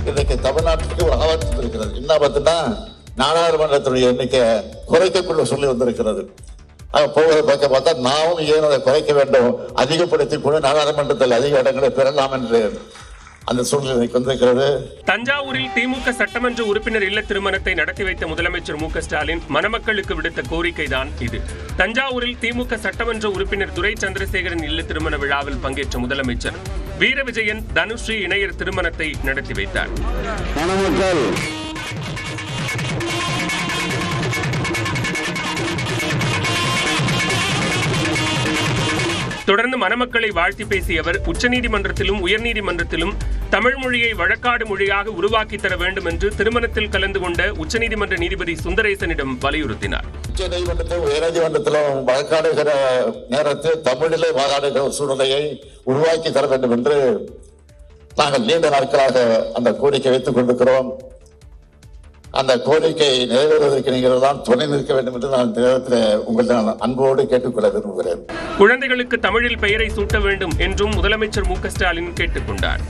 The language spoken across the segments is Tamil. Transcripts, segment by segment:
இன்றைக்கு தமிழ்நாட்டுக்கு ஒரு ஆபத்து இருக்கிறது. என்ன ஆபத்துன்னா, நாடாளுமன்றத்துடைய எண்ணிக்கை குறைக்கக்குள்ள சொல்லி வந்திருக்கிறது. போவதை பார்க்க பார்த்தா நாமும் ஏன் அதை குறைக்க வேண்டும், அதிகப்படுத்திக் கொண்டு நாடாளுமன்றத்தில் அதிக இடங்களை பெறலாம் என்று அந்த சூழ்நிலை வந்திருக்கிறது. தஞ்சாவூரில் திமுக சட்டமன்ற உறுப்பினர் இல்ல திருமணத்தை நடத்தி வைத்த முதலமைச்சர் மு க ஸ்டாலின் மணமக்களுக்கு விடுத்த கோரிக்கைதான் இது. தஞ்சாவூரில் திமுக சட்டமன்ற உறுப்பினர் துரை சந்திரசேகரன் இல்ல திருமண விழாவில் பங்கேற்ற முதலமைச்சர் வீரவிஜயன் தனுஸ்ரீ இணையர் திருமணத்தை நடத்தி வைத்தார். தொடர்ந்து மணமக்களை வாழ்த்தி பேசிய அவர் உச்சநீதிமன்றத்திலும் உயர்நீதிமன்றத்திலும் தமிழ் மொழியை வழக்காடு மொழியாக உருவாக்கி தர வேண்டும் என்று திருமணத்தில் கலந்து கொண்ட உச்சநீதிமன்ற நீதிபதி சுந்தரேசனிடம் வலியுறுத்தினார். உச்சநீதிமன்றத்திலும் உயர்நீதிமன்றத்திலும் வழக்காடுகிற நேரத்தில் தமிழிலே வாதாடுகிற சூழ்நிலையை உருவாக்கி தர வேண்டும் என்று நாங்கள் நீண்ட நாட்களாக அந்த கோரிக்கை வைத்துக் கொண்டிருக்கிறோம். அந்த கோரிக்கை நிறைவேறுவதற்கு நீங்கள் தான் துணை நிற்க வேண்டும் என்று நான் நேரத்தில் உங்களை அன்போடு கேட்டுக்கொள்ள விரும்புகிறேன். குழந்தைகளுக்கு தமிழில் பெயரை சூட்ட வேண்டும் என்றும் முதலமைச்சர் மு க ஸ்டாலின் கேட்டுக் கொண்டார்.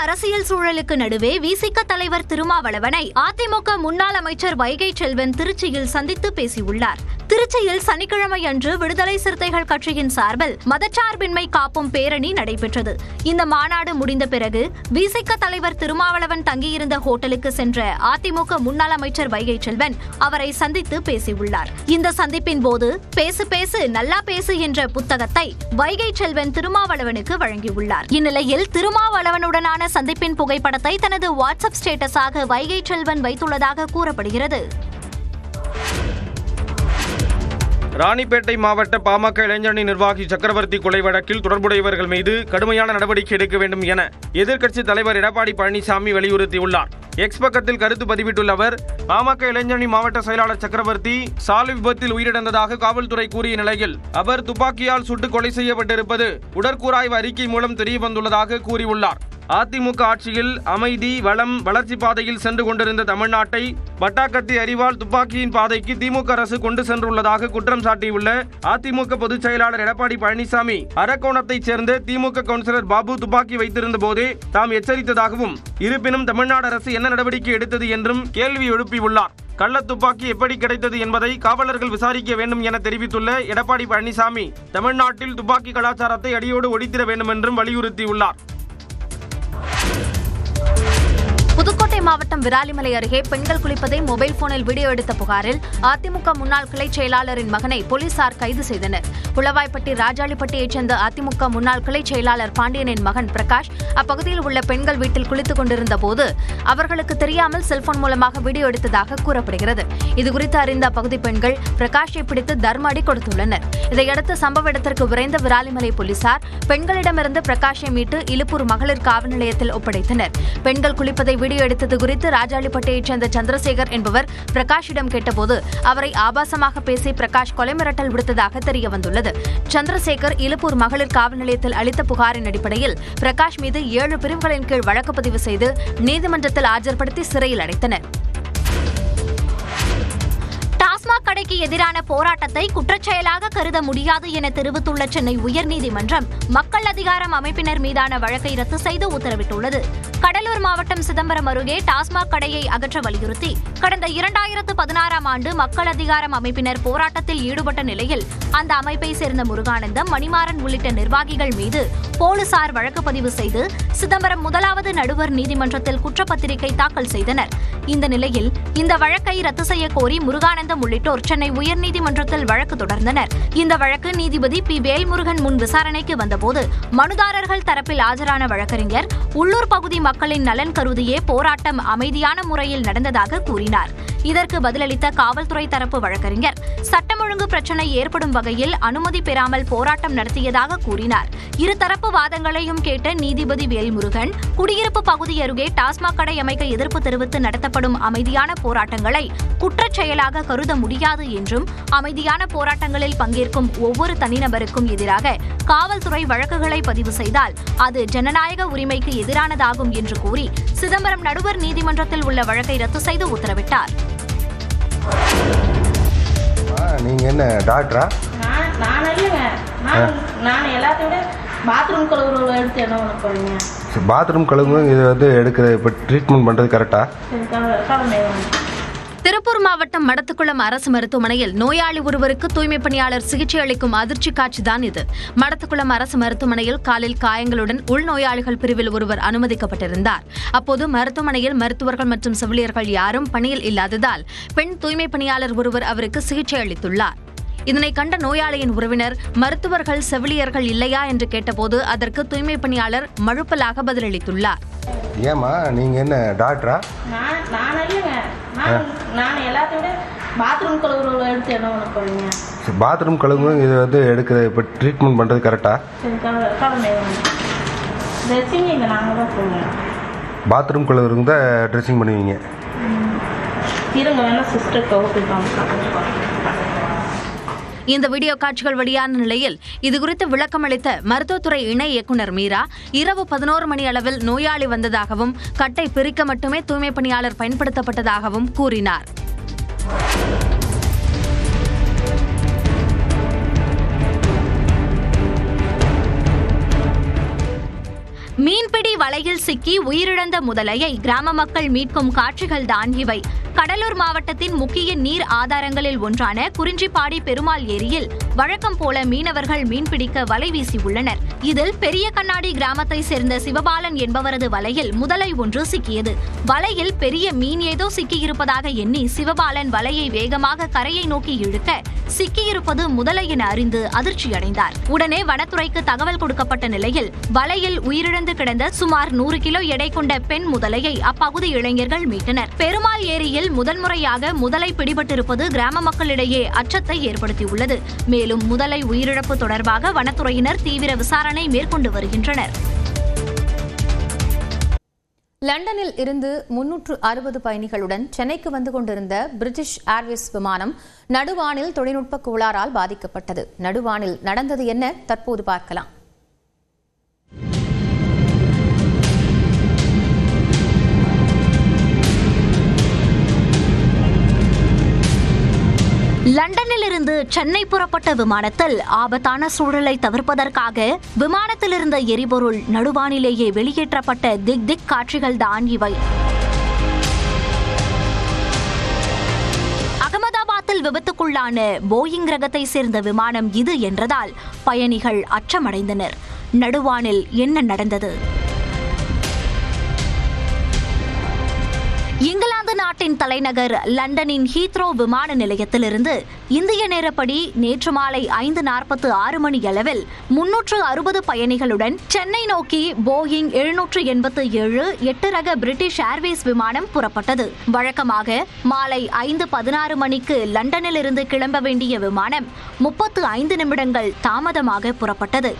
அரசியல் சூழலுக்கு நடுவே விசிக தலைவர் திருமாவளவனை அதிமுக முன்னாள் அமைச்சர் வைகை செல்வன் திருச்சியில் சந்தித்து பேசியுள்ளார். திருச்சியில் சனிக்கிழமை அன்று விடுதலை சிறுத்தைகள் கட்சியின் சார்பில் மதச்சார்பின்மை காப்பும் பேரணி நடைபெற்றது. இந்த மாநாடு முடிந்த பிறகு விசிக தலைவர் திருமாவளவன் தங்கியிருந்த ஹோட்டலுக்கு சென்ற அதிமுக முன்னாள் அமைச்சர் வைகை செல்வன் அவரை சந்தித்து பேசியுள்ளார். இந்த சந்திப்பின் போது பேசு பேசு நல்லா பேசு என்ற புத்தகத்தை வைகை செல்வன் திருமாவளவனுக்கு வழங்கியுள்ளார். இந்நிலையில் திருமாவளவனுடனான சந்திப்பின் புகைப்படத்தை தனது வாட்ஸ்அப் ஸ்டேட்டஸாக வைகை செல்வன் வைத்துள்ளதாக கூறப்படுகிறது. ராணிப்பேட்டை மாவட்ட பாமக இளைஞரணி நிர்வாகி சக்கரவர்த்தி கொலை வழக்கில் தொடர்புடையவர்கள் மீது கடுமையான நடவடிக்கை எடுக்க வேண்டும் என எதிர்க்கட்சித் தலைவர் எடப்பாடி பழனிசாமி வலியுறுத்தியுள்ளார். எக்ஸ் பக்கத்தில் கருத்து பதிவிட்டுள்ள அவர், பாமக இளைஞரணி மாவட்ட செயலாளர் சக்கரவர்த்தி சாலை விபத்தில் உயிரிழந்ததாக காவல்துறை கூறிய நிலையில் அவர் துப்பாக்கியால் சுட்டு கொலை செய்யப்பட்டிருப்பது உடற்கூறாய்வு அறிக்கை மூலம் தெரியவந்துள்ளதாக கூறியுள்ளார். அதிமுக ஆட்சியில் அமைதி, வளம், வளர்ச்சி பாதையில் சென்று கொண்டிருந்த தமிழ்நாட்டை பட்டாக்கத்தி அறிவால் துப்பாக்கியின் பாதைக்கு திமுக அரசு கொண்டு சென்றுள்ளதாக குற்றம் சாட்டியுள்ள அதிமுக பொதுச் செயலாளர் எடப்பாடி பழனிசாமி, அரக்கோணத்தைச் சேர்ந்த திமுக கவுன்சிலர் பாபு துப்பாக்கி வைத்திருந்த போதே தாம் எச்சரித்ததாகவும், இருப்பினும் தமிழ்நாடு அரசு என்ன நடவடிக்கை எடுத்தது என்றும் கேள்வி எழுப்பியுள்ளார். கள்ள துப்பாக்கி எப்படி கிடைத்தது என்பதை காவலர்கள் விசாரிக்க வேண்டும் என தெரிவித்துள்ள எடப்பாடி பழனிசாமி, தமிழ்நாட்டில் துப்பாக்கி கலாச்சாரத்தை அடியோடு ஒழித்திட வேண்டும் என்றும் வலியுறுத்தியுள்ளார். புதுக்கோட்டை மாவட்டம் விராலிமலை அருகே பெண்கள் குளிப்பதை மொபைல் போனில் வீடியோ எடுத்த புகாரில் அதிமுக முன்னாள் கிளை செயலாளரின் மகனை போலீசார் கைது செய்தனர். புலவாய்ப்பட்டி ராஜாளிப்பட்டியைச் சேர்ந்த அதிமுக முன்னாள் கிளை செயலாளர் பாண்டியனின் மகன் பிரகாஷ் அப்பகுதியில் உள்ள பெண்கள் வீட்டில் குளித்துக் கொண்டிருந்த போது அவர்களுக்கு தெரியாமல் செல்போன் மூலமாக வீடியோ எடுத்ததாக கூறப்படுகிறது. இதுகுறித்து அறிந்த அப்பகுதி பெண்கள் பிரகாஷை பிடித்து தர்ம அடி கொடுத்துள்ளனர். இதையடுத்து சம்பவ இடத்திற்கு விரைந்த விராலிமலை போலீசார் பெண்களிடமிருந்து பிரகாஷை மீட்டு இலுப்பூர் மகளிர் காவல் நிலையத்தில் ஒப்படைத்தனர். பெண்கள் குளிப்பதை வீடியோ எடுத்தது குறித்து ராஜாளிப்பட்டியைச் சேர்ந்த சந்திரசேகர் என்பவர் பிரகாஷிடம் கேட்டபோது அவரை ஆபாசமாக பேசி பிரகாஷ் கொலை மிரட்டல் விடுத்ததாக தெரியவந்துள்ளது. சந்திரசேகர் இலுப்பூர் மகளிர் காவல் நிலையத்தில் அளித்த புகாரின் அடிப்படையில் பிரகாஷ் மீது 7 பிரிவுகளின் கீழ் வழக்கு பதிவு செய்து நீதிமன்றத்தில் ஆஜர்படுத்தி சிறையில் அடைத்தனர். டாஸ்மாக் கடைக்கு எதிரான போராட்டத்தை குற்றச்செயலாக கருத முடியாது என தெரிவித்துள்ள சென்னை உயர்நீதிமன்றம் மக்கள் அதிகாரம் அமைப்பினர் மீதான வழக்கை ரத்து செய்து உத்தரவிட்டுள்ளது. கடலூர் மாவட்டம் சிதம்பரம் அருகே டாஸ்மாக் கடையை அகற்ற வலியுறுத்தி கடந்த 2016ஆம் ஆண்டு மக்கள் அதிகாரம் அமைப்பினர் போராட்டத்தில் ஈடுபட்ட நிலையில் அந்த அமைப்பை சேர்ந்த முருகானந்தம், மணிமாறன் உள்ளிட்ட நிர்வாகிகள் மீது போலீசார் வழக்கு பதிவு செய்து சிதம்பரம் 1வது நடுவர் நீதிமன்றத்தில் குற்றப்பத்திரிகை தாக்கல் செய்தனர். இந்த நிலையில் இந்த வழக்கை ரத்து செய்ய கோரி முருகானந்தம் உள்ளிட்டோர் சென்னை உயர்நீதிமன்றத்தில் வழக்கு தொடர்ந்தனர். இந்த வழக்கு நீதிபதி பி. வேல்முருகன் முன் விசாரணைக்கு வந்தபோது மனுதாரர்கள் தரப்பில் ஆஜரான வழக்கறிஞர் உள்ளூர் பகுதி மக்களின் நலன் கருதியே போராட்டம் அமைதியான முறையில் நடந்ததாக கூறினார். இதற்கு பதிலளித்த காவல்துறை தரப்பு வழக்கறிஞர் சட்டம் ஒழுங்கு பிரச்சினை ஏற்படும் வகையில் அனுமதி பெறாமல் போராட்டம் நடத்தியதாக கூறினார். இருதரப்பு வாதங்களையும் கேட்ட நீதிபதி வேல்முருகன் குடியிருப்பு பகுதி அருகே டாஸ்மாக் கடை அமைக்க எதிர்ப்பு தெரிவித்து நடத்தப்படும் அமைதியான போராட்டங்களை குற்றச் செயலாக கருத முடியாது என்றும் அமைதியான போராட்டங்களில் பங்கேற்கும் ஒவ்வொரு தனிநபருக்கும் எதிராக காவல்துறை வழக்குகளை பதிவு செய்தால் அது ஜனநாயக உரிமைக்கு எதிரானதாகும் என்று கூறி சிதம்பரம் நடுவர் நீதிமன்றத்தில் உள்ள வழக்கை ரத்து செய்து உத்தரவிட்டார். நீங்க என்ன டாக்டரா? நான் இல்லைங்க. நான் எல்லாத்தையும் விட பாத்ரூம் கழுவுறவங்க எடுத்து என்ன பண்ண போறீங்க? பாத்ரூம் கழுவு இது வந்து எடுக்கிற இப்போ ட்ரீட்மெண்ட் பண்ணுறது கரெக்டா? திருப்பூர் மாவட்டம் மடத்துக்குளம் அரசு மருத்துவமனையில் நோயாளி ஒருவருக்கு தூய்மை பணியாளர் சிகிச்சை அளிக்கும் அதிர்ச்சி காட்சிதான் இது. மடத்துக்குளம் அரசு மருத்துவமனையில் காலில் காயங்களுடன் உள்நோயாளிகள் பிரிவில் ஒருவர் அனுமதிக்கப்பட்டிருந்தார். அப்போது மருத்துவமனையில் மருத்துவர்கள் மற்றும் செவிலியர்கள் யாரும் பணியில் இல்லாததால் பெண் தூய்மை பணியாளர் ஒருவர் அவருக்கு சிகிச்சை அளித்துள்ளார். இதனை கண்ட நோயாளியின் உறவினர் மருத்துவர்கள் செவிலியர்கள் இல்லையா என்று கேட்டபோது அதற்கு தூய்மை பணியாளர் மழுப்பலாக பதிலளித்துள்ளார். ஏமா நீங்க என்ன டாக்டரா? நான் இல்லைங்க, நான் எல்லாத்தையும் விட பாத்ரூம் கழுவுறவங்க எடுத்து என்ன பண்ண போறீங்க? பாத்ரூம் கழுவு இது வந்து எடுக்கிற இப்போ ட்ரீட்மெண்ட் பண்ணுறது கரெக்டா? ட்ரெஸ்ஸிங் இங்கே நாங்கள் தான் போவோம். பாத்ரூம் கழுவுறவங்க தான் ட்ரெஸ்ஸிங் பண்ணுவீங்க. இருங்க வேணா சிஸ்டர் கவுப்பிட்டு. இந்த வீடியோ காட்சிகள் வெளியான நிலையில் இதுகுறித்து விளக்கம் அளித்த மருத்துவத்துறை இணை இயக்குநர் மீரா, இரவு 11 மணி அளவில் நோயாளி வந்ததாகவும் கட்டை பிரிக்க மட்டுமே தூய்மை பணியாளர் பயன்படுத்தப்பட்டதாகவும் கூறினார். மீன்பிடி வலையில் சிக்கி உயிரிழந்த முதலையை கிராம மக்கள் மீட்கும் காட்சிகள்தான் இவை. கடலூர் மாவட்டத்தின் முக்கிய நீர் ஆதாரங்களில் ஒன்றான குறிஞ்சிப்பாடி பெருமாள் ஏரியில் வழக்கம் போல மீனவர்கள் மீன்பிடிக்க வலை வீசியுள்ளனர். இதில் பெரிய கண்ணாடி கிராமத்தை சேர்ந்த சிவபாலன் என்பவரது வலையில் முதலை ஒன்று சிக்கியது. வலையில் பெரிய மீன் ஏதோ சிக்கியிருப்பதாக எண்ணி சிவபாலன் வலையை வேகமாக கரையை நோக்கி இழுக்க சிக்கியிருப்பது முதலை என அறிந்து அதிர்ச்சியடைந்தார். உடனே வனத்துறைக்கு தகவல் கொடுக்கப்பட்ட நிலையில் வலையில் உயிரிழந்து கிடந்த சுமார் 100 கிலோ எடை கொண்ட பெண் முதலையை அப்பகுதி இளைஞர்கள் மீட்டனர். பெருமாள் ஏரியில் முதல் முறையாக முதலை பிடிபட்டிருப்பது கிராம மக்களிடையே அச்சத்தை ஏற்படுத்தியுள்ளது. மேலும் முதலை உயிரிழப்பு தொடர்பாக வனத்துறையினர் தீவிர விசாரணை மேற்கொண்டு வருகின்றனர். லண்டனில் இருந்து 360 பயணிகளுடன் சென்னைக்கு வந்து கொண்டிருந்த பிரிட்டிஷ் ஏர்வேஸ் விமானம் நடுவானில் தொழில்நுட்ப கோளாறால் பாதிக்கப்பட்டது. நடுவானில் நடந்தது என்ன? தற்போது பார்க்கலாம். லண்டனில் இருந்து சென்னை புறப்பட்ட விமானத்தில் ஆபத்தான சூழலை தவிர்ப்பதற்காக விமானத்தில் இருந்த எரிபொருள் நடுவானிலேயே வெளியேற்றப்பட்ட திக் காட்சிகள் தான் இவை. அகமதாபாத்தில் விபத்துக்குள்ளான போயிங் ரகத்தை சேர்ந்த விமானம் இது என்றதால் பயணிகள் அச்சமடைந்தனர். நடுவானில் என்ன நடந்தது? இங்கிலாந்து நாட்டின் தலைநகர் லண்டனின் ஹீத்ரோ விமான நிலையத்திலிருந்து இந்திய நேரப்படி நேற்று மாலை 5:46 மணி அளவில் 360 பயணிகளுடன் சென்னை நோக்கி போயிங் 787 8 ரக பிரிட்டிஷ் ஏர்வேஸ் விமானம் புறப்பட்டது. வழக்கமாக மாலை 5:16 மணிக்கு லண்டனில் இருந்து கிளம்ப வேண்டிய விமானம் 35 நிமிடங்கள் தாமதமாக புறப்பட்டது.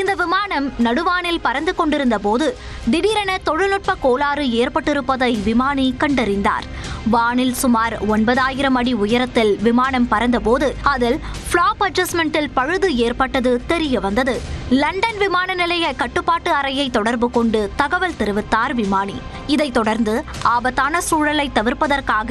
இந்த விமானம் நடுவானில் பறந்து கொண்டிருந்த போது திடீரென தொழில்நுட்ப கோளாறு ஏற்பட்டிருப்பதை விமானி கண்டறிந்தார். வானில் சுமார் 9000 அடி உயரத்தில் விமானம் பறந்தபோது அதில் ஃபிளாப் அட்ஜஸ்ட்மெண்டில் பழுது ஏற்பட்டது தெரிய வந்தது. லண்டன் விமான நிலைய கட்டுப்பாட்டு அறையை தொடர்பு கொண்டு தகவல் தெரிவித்தார் விமானி. இதைத் தொடர்ந்து ஆபத்தான சூழலை தவிர்ப்பதற்காக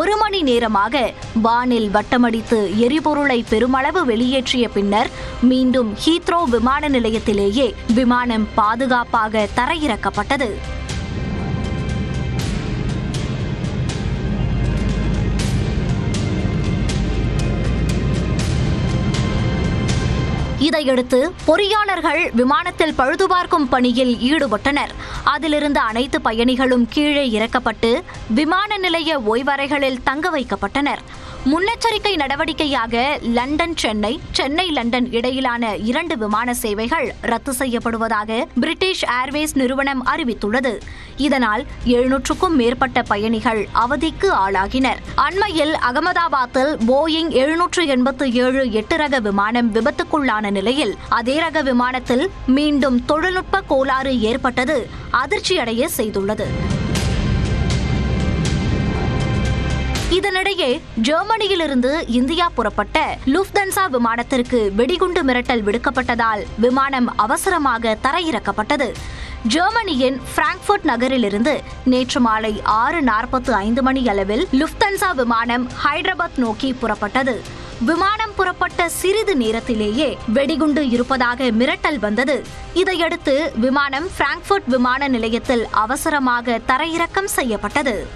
1 மணி நேரமாக வானில் வட்டமடித்து எரிபொருளை பெருமளவு வெளியேற்றிய பின்னர் மீண்டும் ஹீத்ரோ விமான நிலையத்திலேயே விமானம் பாதுகாப்பாக தரையிறக்கப்பட்டது. இதையடுத்து பொறியாளர்கள் விமானத்தில் பழுதுபார்க்கும் பணியில் ஈடுபட்டனர். அதிலிருந்த அனைத்து பயணிகளும் கீழே இறக்கப்பட்டு விமான நிலைய ஓய்வறைகளில் தங்க வைக்கப்பட்டனர். முன்னெச்சரிக்கை நடவடிக்கையாக லண்டன் சென்னை, சென்னை லண்டன் இடையிலான 2 விமான சேவைகள் ரத்து செய்யப்படுவதாக பிரிட்டிஷ் ஏர்வேஸ் நிறுவனம் அறிவித்துள்ளது. இதனால் 700க்கும் மேற்பட்ட பயணிகள் அவதிக்கு ஆளாகினர். அண்மையில் அகமதாபாத்தில் போயிங் 787 8 ரக விமானம் விபத்துக்குள்ளான நிலையில் அதே ரக விமானத்தில் மீண்டும் தொழில்நுட்ப கோளாறு ஏற்பட்டது அதிர்ச்சியடைய செய்துள்ளது. இதனிடையே ஜெர்மனியிலிருந்து இந்தியா புறப்பட்ட லுஃப்தன்சா விமானத்திற்கு வெடிகுண்டு மிரட்டல் விடுக்கப்பட்டதால் விமானம் அவசரமாக தரையிறக்கப்பட்டது. ஜெர்மனியின் பிராங்க்ஃபர்ட் நகரிலிருந்து நேற்று மாலை 6:45 மணி அளவில் லுஃப்தன்சா விமானம் ஹைதராபாத் நோக்கி புறப்பட்டது. விமானம் புறப்பட்ட சிறிது நேரத்திலேயே வெடிகுண்டு இருப்பதாக மிரட்டல் வந்தது. இதையடுத்து விமானம் பிராங்க்ஃபர்ட் விமான நிலையத்தில் அவசரமாக தரையிறக்கம் செய்யப்பட்டது.